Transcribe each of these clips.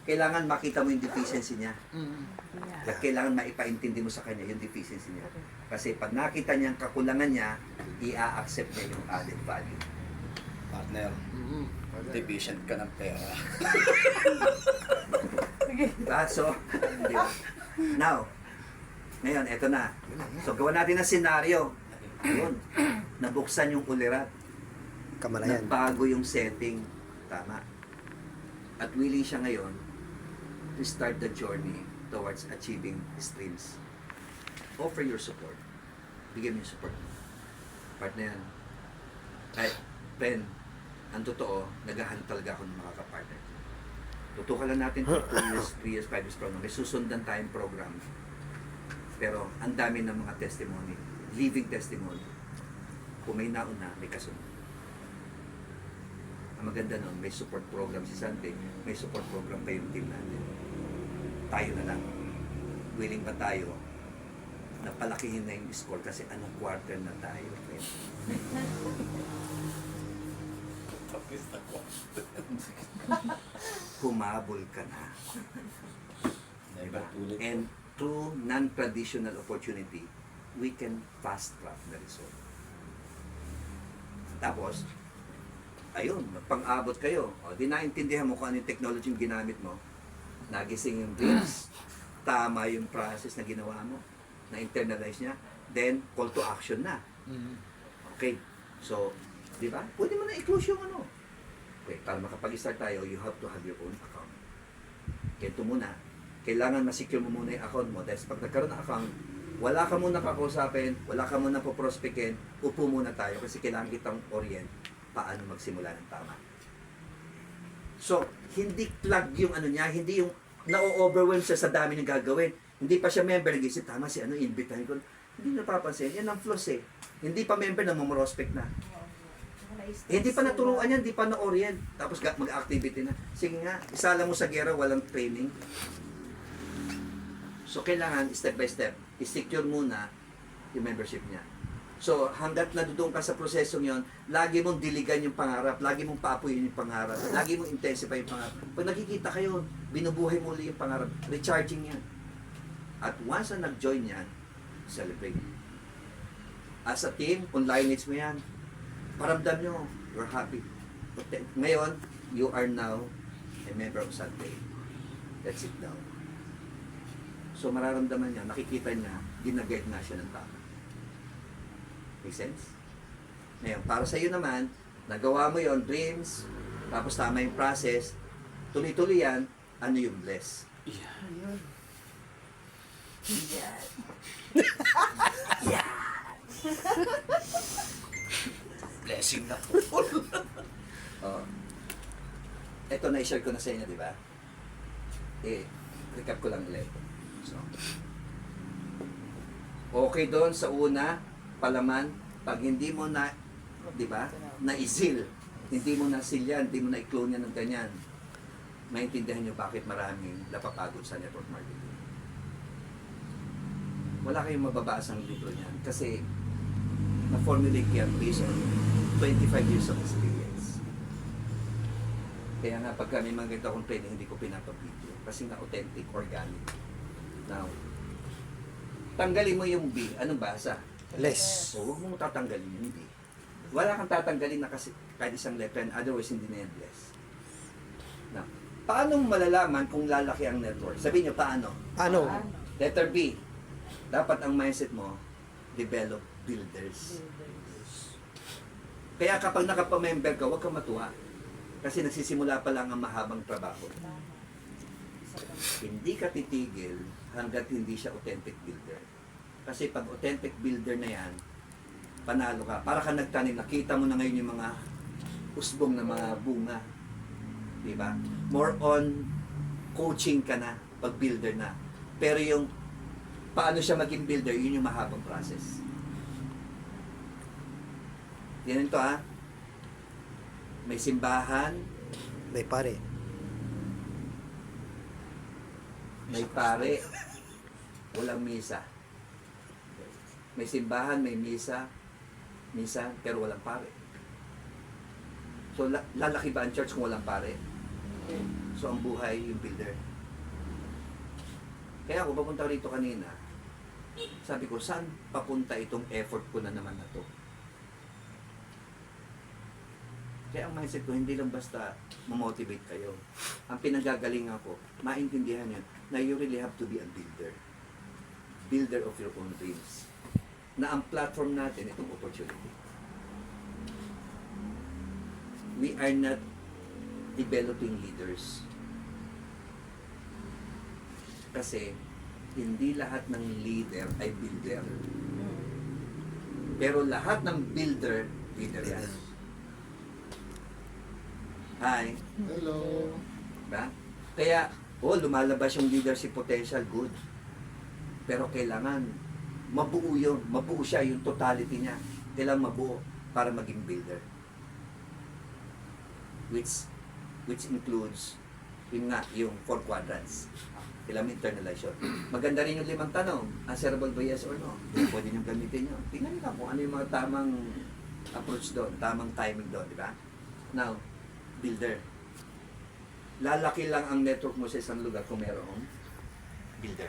kailangan makita mo yung deficiency niya. Yeah. At kailangan maipaintindi mo sa kanya yung deficiency niya. Kasi pag nakita niya ang kakulangan niya, i-accept niya yung added value. Partner, deficient ka ng pera. Diba? So, diba? Now, ngayon, eto na. So, gawa natin ng senaryo. Yun. Nabuksan yung ulirat. Kamalayan. Nagbago yung setting. Tama. At willing siya ngayon to start the journey towards achieving his dreams. Offer your support. Bigyan mo yung support. Part na yan. Ay, Ben, ang totoo, naghahanap talaga ako ng mga kapartner. Tutukan lang natin for 2 years, 3 years, 5 years program. May susundan tayong program. Pero ang dami ng mga testimony. Living testimony. Kung may nauna, may kasunod. Ang maganda nun, may support program si Santi, may support program pa yung team natin. Tayo na lang. Willing ba tayo na palakihin na yung score kasi anong quarter na tayo? Tapos na ko. Humabol ka na. Never too late. And through non-traditional opportunity, we can fast track the result. Tapos, ayun, pang-abot kayo. O, di naintindihan mo kung ano yung technology yung ginamit mo. Nagising yung dreams. Tama yung process na ginawa mo. Na-internalize niya. Then, call to action na. Okay. So, di ba? Pwede mo na i-close yung ano. Okay, para makapag-start tayo, you have to have your own account. Kaya muna. Kailangan ma-secure mo muna yung account mo. Dahil pag nagkaroon ng account, wala ka muna kakausapin, wala ka muna poprospectin, upo muna tayo kasi kailangan kitang orient paano magsimula ng tama. So, hindi plug yung ano niya, hindi yung na-overwhelm siya sa dami ng gagawin. Hindi pa siya member, nag-isip, tama si ano, invitahin ko. Hindi napapansin, yan ang flaws eh. Hindi pa member, namumrospect na. Hindi pa naturuan yan, hindi pa na-orient. Tapos mag-activity na. Sige nga, isala mo sa gera, walang training. So, kailangan step by step, i-secure muna yung membership niya. So, hanggat nadudoon ka sa prosesong yon, lagi mong diligan yung pangarap, lagi mong paapuyin yung pangarap, lagi mong intensify yung pangarap. Pag nakikita kayo, binubuhay mo ulit yung pangarap, recharging yan. At once na nag-join yan, celebrate. As a team, kung lineage mo yan, paramdam nyo, you're happy. Ngayon, you are now a member of Sunday. That's it now. So, mararamdaman niya, nakikita niya, ginaguide na siya ng tama. Make sense? Ngayon, para sa iyo naman, nagawa mo yon dreams, tapos tama yung process, tuloy-tuloy yan, ano yung bless? Blessing na po. Oh. Ito na-share ko na sa inyo, di ba? Recap ko lang ulit. So, okay doon sa una, palaman, pag hindi mo na, di ba, na-isil, hindi mo na silyan, hindi mo na i-clone yan ng ganyan, maintindihan nyo bakit maraming napapagod sa network marketing. Wala kayong mababasang libro niyan kasi na-formulate yan based on 25 years of experience. Kaya nga pagka may mga ganito akong training, hindi ko pinapabideo kasi nga authentic, organic. Now, tanggalin mo yung B. Anong basa? Less. So, huwag mo tatanggalin yung B. Wala kang tatanggalin na kasi kahit isang letter, otherwise hindi na yan bless. Now, paano malalaman kung lalaki ang network? Sabihin nyo, paano? Ano? Letter B. Dapat ang mindset mo, develop builders. Kaya kapag nakapamember ka, huwag kang matuwa. Kasi nagsisimula pa lang ang mahabang trabaho. Hindi ka titigil hanggat hindi siya authentic builder. Kasi pag authentic builder na yan, panalo ka. Para ka nagtanim, nakita mo na ngayon yung mga usbong na mga bunga. Diba? More on coaching ka na pag builder na. Pero yung paano siya maging builder, yun yung mahabang process. Yan ito ha. May simbahan, May pare. may pare, walang misa. May simbahan, may misa, pero walang pare. So, lalaki ba ang church kung walang pare? So, ang buhay yung builder. Kaya ako papunta rito kanina, sabi ko, saan papunta itong effort ko na naman na to? Kaya ang mindset ko, hindi lang basta mamotivate kayo. Ang pinagagalingan ko, maintindihan nyo na you really have to be a builder. Builder of your own dreams. Na ang platform natin, itong opportunity. We are not developing leaders. Kasi, hindi lahat ng leader ay builder. Pero lahat ng builder, leader yan. Hi. Hello. Diba? Kaya, lumalabas yung leadership potential, good. Pero kailangan mabuo yun. Mabuo siya, yung totality niya. Kailangan mabuo para maging builder. Which includes, yun nga, yung 4 quadrants. Kailangan internalize yun. Maganda rin yung 5 tanong. Answerable ba yes or no? Pwede nyo gamitin yun. Tingnan nyo kung ano yung mga tamang approach doon, tamang timing doon, di ba? Now, builder. Lalaki lang ang network mo sa isang lugar kung mayroong builder.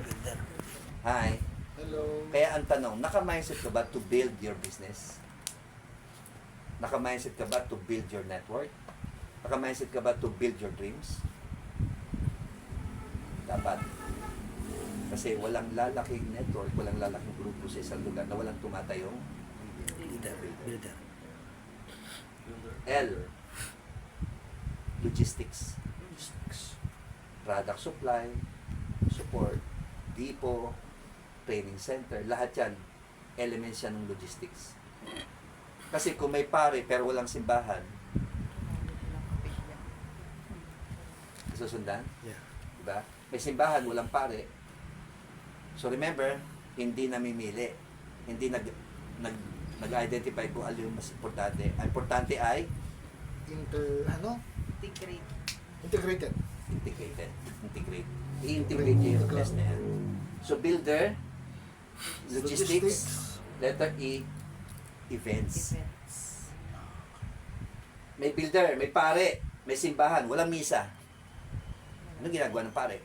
Hi. Hello. Kaya ang tanong, naka-mindset ka ba to build your business? Naka-mindset ka ba to build your network? Naka-mindset ka ba to build your dreams? Dapat. Kasi walang lalaking network, walang lalaking grupo sa isang lugar na walang tumatayong Builder. Builder. L. Logistics. Product supply, support, depot, training center, lahat yan, elements yan ng logistics. Kasi kung may pare pero walang simbahan, susundan? Yeah. Diba? May simbahan, walang pare. So remember, hindi namimili. Hindi nag-identify kung ano yung mas importante. Ang importante ay Integrated. integrate. I-integrate niyo yung test na yan. So builder, logistics, letter E, events. May builder, may pare, may simbahan, walang misa. Ano ginagawa ng pare?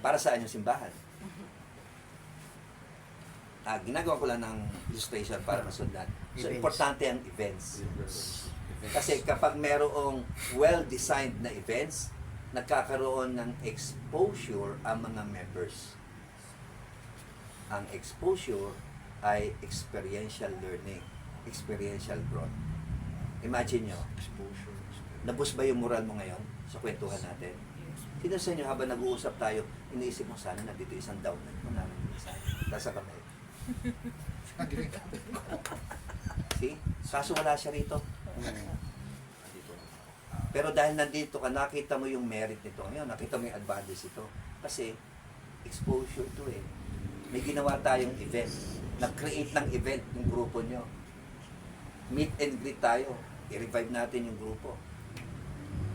Para saan yung simbahan? Ginagawa ko lang ng illustration para masundan. So, Events. importante ang events. Kasi kapag merong well-designed na events, nagkakaroon ng exposure ang mga members. Ang exposure ay experiential learning, experiential growth. Imagine nyo, nabus ba yung moral mo ngayon sa kwentuhan natin? Sino sa inyo habang nag-uusap tayo, iniisip mo sana nandito isang down na namin isa. Nasa kamay. See? Kaso wala siya rito. Pero dahil nandito ka, nakita mo yung merit nito ngayon, nakita mo yung advantage ito. Kasi, exposure to eh. May ginawa tayong event. Nag-create ng event yung grupo nyo. Meet and greet tayo. I-revive natin yung grupo.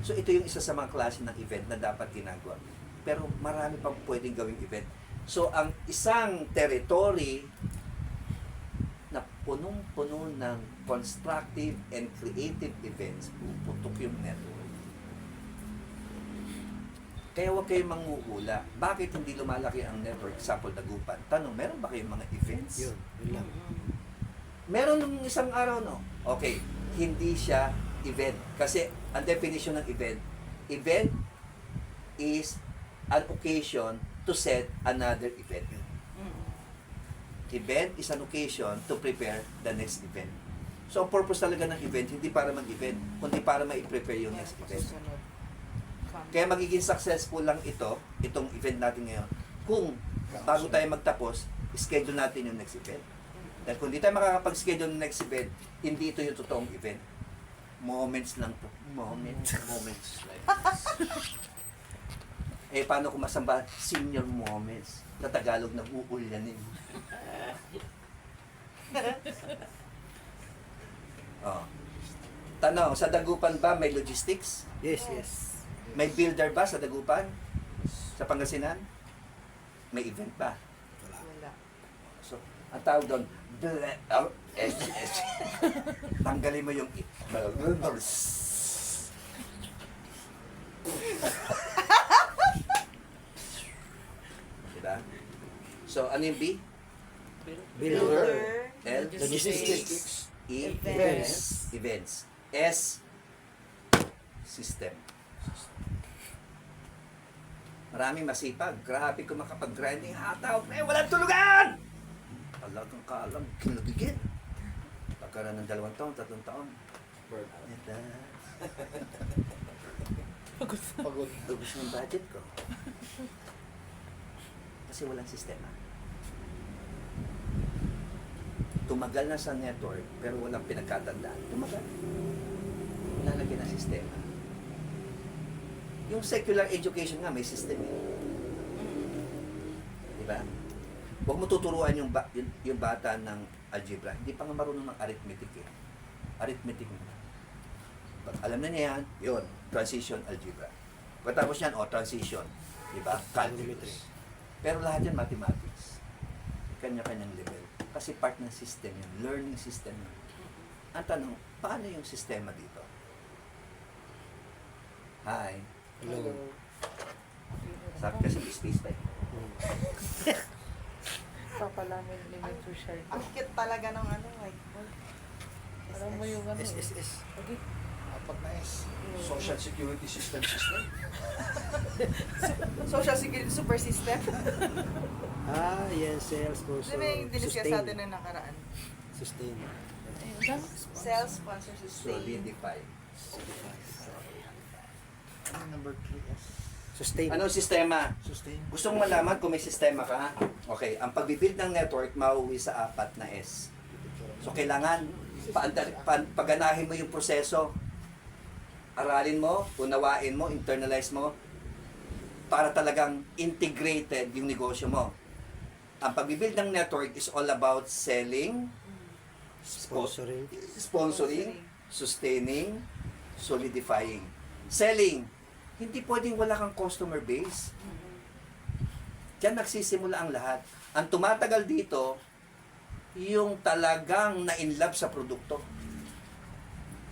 So, ito yung isa sa mga klase ng event na dapat ginagawa. Pero marami pang pwedeng gawing event. So, ang isang territory na punong-puno ng constructive and creative events, puputok yung network. Kaya huwag kayong manghuhula. Bakit hindi lumalaki ang network? Example, Dagupan. Tanong, meron ba kayong mga events? Yun lang. Meron nung isang araw, no? Okay, hindi siya event. Kasi, ang definition ng event is an occasion to set another event. Event is an occasion to prepare the next event. So, ang purpose talaga ng event, hindi para mag-event, kundi para ma-prepare yung next event. Kaya magiging successful lang itong event natin ngayon, kung bago tayo magtapos, schedule natin yung next event. Dahil kung di tayo makakapag-schedule ng next event, hindi ito yung totoong event. Moments lang to. Moments. Paano kung masamba? Senior moments. Sa Tagalog, nag-uulyanin. Tanong, sa Dagupan ba may logistics? Yes. May builder ba sa Dagupan? Sa Pangasinan? May event ba? Wala. So, ang tawag doon, tanggalin mo yung Diba? So, ano yung B? Builder. L? Logistics. E? Events. Events. S? System. Maraming masipag. Grabe ko makapag-grinding hataw. Eh, walang tulugan! Talagang kaalam, kinagigil. Pagkaroon ng 2 taon, 3 taon. Ito. Pagod. Ubus ng budget ko. Kasi walang sistema. Tumagal na sa network, pero walang pinagkatandaan. Tumagal. Lalagyan ng sistema. Yung secular education nga, may system eh. Diba? Huwag mo tuturuan yung bata ng algebra. Hindi pa nga marunong ng arithmetic eh. Arithmetic na. Pag alam na niya yan, yun, transition algebra. Pagkatapos yan, transition. Diba? Calculus. Pero lahat yan, mathematics. Kanya-kanyang level. Kasi part ng system yan. Learning system yan. Ang tanong, paano yung sistema dito? Hi. Hello. Sabi kasi may space pa eh. Papalamin ni Metro Shark. Ang cute talaga ng ano, whiteboard. Alam mo yung ano. SSS. Okay. Apat na S. Social Security System. Social Security Super System. Ah, yes, sales po. Di ba yung diniscuss sa atin na nakaraan? Sustain. Sales sponsor sustain. Solidify. Ano number 3S? Sustain. Anong sistema? Sustain. Gusto mong malaman kung may sistema ka? Okay, ang pagbibuild ng network mauwi sa 4 na S. So, kailangan paganahin mo yung proseso. Aralin mo, unawain mo, internalize mo para talagang integrated yung negosyo mo. Ang pagbibuild ng network is all about selling, Sponsoring. sponsoring, sustaining, solidifying. Selling, hindi pwedeng wala kang customer base. Diyan nagsisimula ang lahat. Ang tumatagal dito, yung talagang na-inlove sa produkto.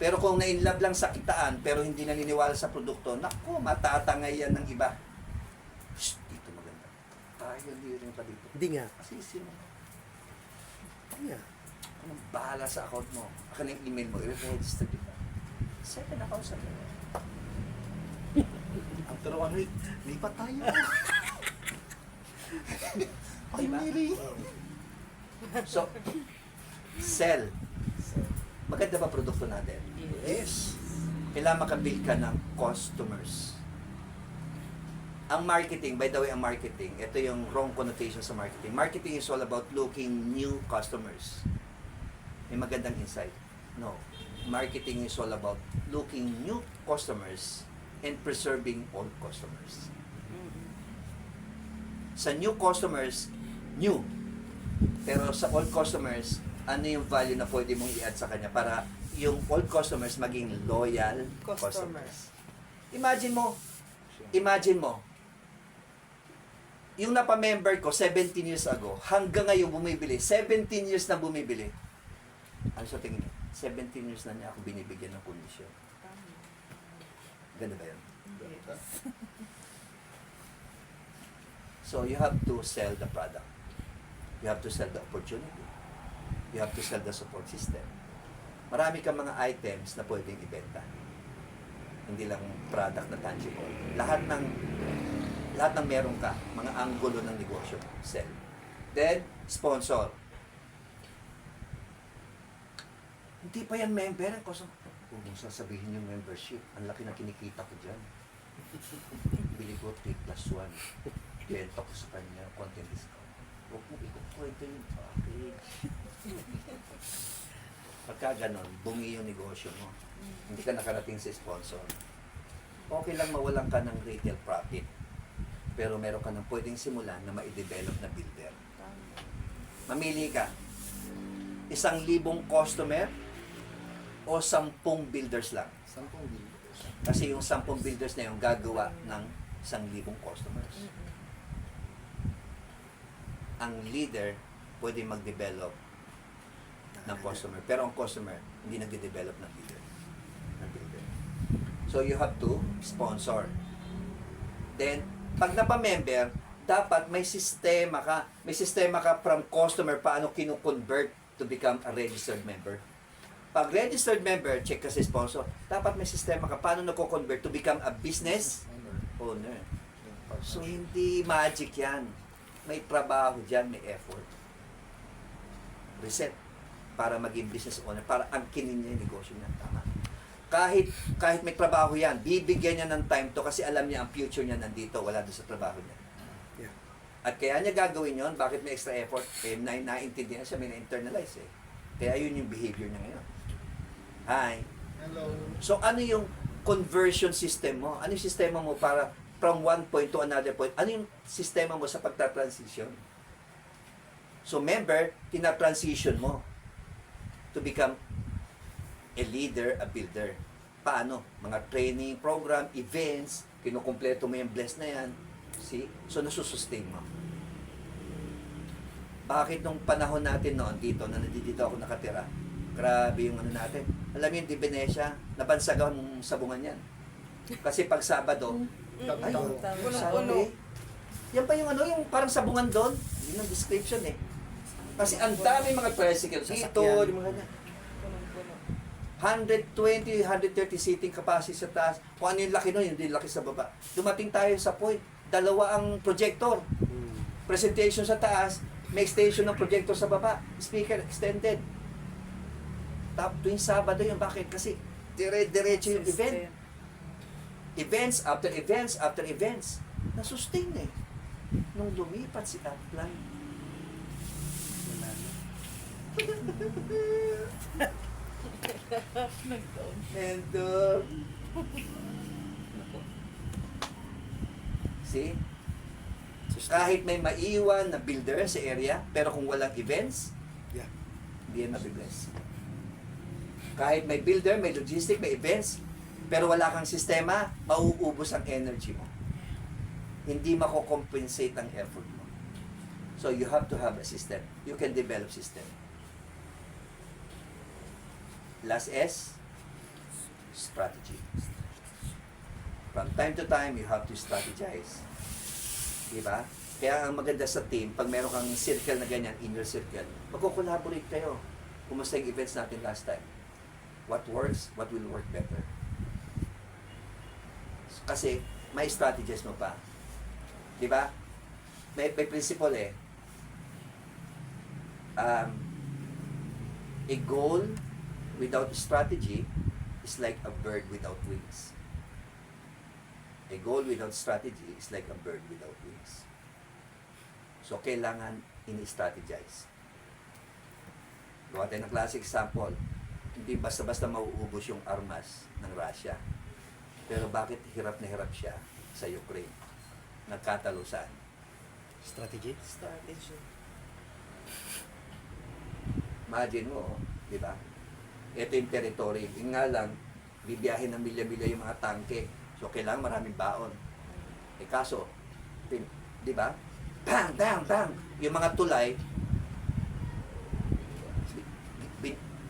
Pero kung na-inlove lang sa kitaan, pero hindi naniniwala sa produkto, naku, matatangay yan ng iba. Shh, dito maganda. Tayo, hindi rin pa dito. Hindi nga. Asisi mo. Hindi nga. Anong bahala sa account mo? Akin yung email mo, i-register kita. 7 account sa iyo. After 1 week, lipat tayo. Ay, Diba? Mary. So, sell. Maganda ba produkto natin? Yes. Kailangan makabuild ka ng customers. Ang marketing, by the way, ang marketing, ito yung wrong connotation sa marketing. Marketing is all about looking new customers. May magandang insight. No. Marketing is all about looking new customers and preserving old customers. Sa new customers, new. Pero sa old customers, ano yung value na pwede mong i-add sa kanya para yung old customers maging loyal customers. Imagine mo, yung napamember ko 17 years ago, hanggang ngayon bumibili, 17 years na bumibili. Ano sa tingin niyo? 17 years na niya ako binibigyan ng kondisyon. Ganda ba yun? So you have to sell the product. You have to sell the opportunity. You have to sell the support system. Marami kang mga items na pwedeng ibenta. Hindi lang product na tangible. Lahat ng meron ka, mga anggulo ng negosyo, sell. Then, sponsor. Hindi pa yan member. Huwag mong sasabihin yung membership. Ang laki na kinikita ko dyan. Bili ko 3+1. Benta ko sa kanya, content discount. Huwag mo ikukwento yung package. Pagka ganon, bungi yung negosyo mo. Hindi ka nakarating sa sponsor. Okay lang mawalan ka ng retail profit. Pero meron ka ng pwedeng simulan na ma-develop na builder. Mamili ka. 1,000 customer o 10 builders lang. 10 builders. Kasi yung 10 builders na yung gagawa ng 1,000 customers. Ang leader pwede mag-develop ng customer. Pero ang customer, hindi nag-develop ng leader. Ng builder. So you have to sponsor. Then, pag napa-member, dapat may sistema ka from customer paano kinu-convert to become a registered member. Pag registered member, check ka sa sponsor, dapat may sistema ka paano nako-convert to become a business owner. So, hindi magic yan. May trabaho dyan, may effort. Reset para maging business owner, para angkinin niya yung negosyo niya. Tama. Kahit may trabaho yan, bibigyan niya ng time to kasi alam niya ang future niya nandito, wala doon sa trabaho niya. Yeah. At kaya niya gagawin yon, bakit may extra effort? Eh, naiintindihan siya, may na-internalize eh. Kaya yun yung behavior niya ngayon. Hi. Hello. So, ano yung conversion system mo? Ano yung sistema mo para from one point to another point? Ano yung sistema mo sa pagta-transition? So, member, tina-transition mo to become a leader, a builder. Paano? Mga training program, events, kinukumpleto mo yung bless na yan. See? So, nasusustain mo. Bakit nung panahon natin noon dito, na nandito ako nakatira, grabe yung ano natin. Alam mo yung di Venecia, nabansagan ng sabungan yan. Kasi pag Sabado, ay, Punong-puno. sabi, yan pa yung ano, yung parang sabungan doon. Yun ang description eh. Kasi ang dami mga tricycle dito, Sasakyan. yung mga ganyan. Punong-puno. 120, 130 seating capacity sa taas. Kung ano yung laki nun, hindi laki sa baba. Dumating tayo sa point, dalawa ang projector. Presentation sa taas, may extension ng projector sa baba. Speaker extended. Tuwing Sabado yun. Bakit? Kasi diretso yung event. Events after events after events. Nasustain eh. Nung lumipat si Upline. Wala na. Mentor. See? Kahit may maiwan na builder sa area, pero kung walang events, Yeah. hindi yan mabibless. Kahit may builder, may logistic, may events, pero wala kang sistema, mauubos ang energy mo. Hindi mako-compensate ang effort mo. So you have to have a system. You can develop system. Last S, strategy. From time to time, you have to strategize. Diba? Kaya ang maganda sa team, pag meron kang circle na ganyan, inner circle, magko-collaborate kayo. Kumusta yung events natin last time? What works, what will work better. Kasi, may strategies mo pa. Diba? May principle eh. A goal without strategy is like a bird without wings. A goal without strategy is like a bird without wings. So, kailangan ini-strategize. Gawa tayo ng classic example. Hindi basta-basta mauubos yung armas ng Russia. Pero bakit hirap na hirap siya sa Ukraine? Nagkatalo saan? Strategy. Strategy. Imagine mo, di ba? Ito yung territory. Yung nga lang, bibiyahin ng milya-milya yung mga tangke. So, kailangan maraming baon. Eh, kaso, di ba? Bang, bang, bang! Yung mga tulay,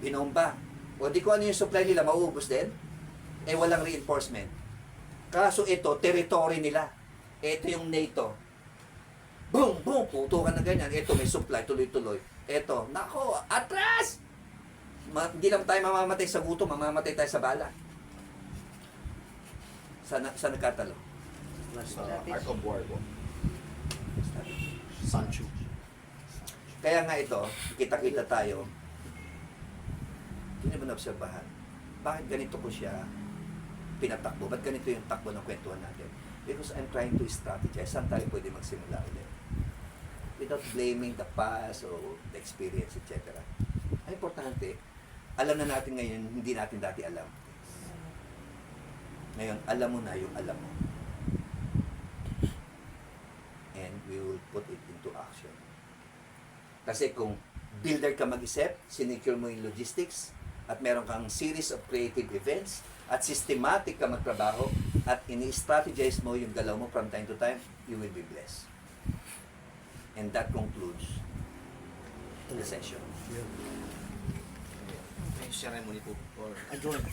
binomba. O di ko ano yung supply nila, mauubos din. Eh, walang reinforcement. Kaso ito, territory nila. Ito yung NATO. Boom, boom, putukan na ganyan. Ito, may supply, tuloy-tuloy. Ito, nako, atras! Hindi lang tayo mamamatay sa gutom, mamamatay tayo sa bala. Sa nagkatalo. Sa Ark of War po. Sancho. Kaya nga ito, kita-kita tayo. Hindi mo na-obserbahan. Bakit ganito ko siya pinatakbo? Ba't ganito yung takbo ng kwentuhan natin? Because I'm trying to strategize. Saan tayo pwede magsimula ulit? Without blaming the past or the experience, etc. Ang importante, alam na natin ngayon, hindi natin dati alam. Ngayon, alam mo na yung alam mo. And we will put it into action. Kasi kung builder ka mag-isip, sinecure mo yung logistics, at meron kang series of creative events, at systematic ka magtrabaho, at ini-strategize mo yung galaw mo from time to time, you will be blessed. And that concludes the session. Yeah. ceremony po for Adjourn.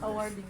Awarding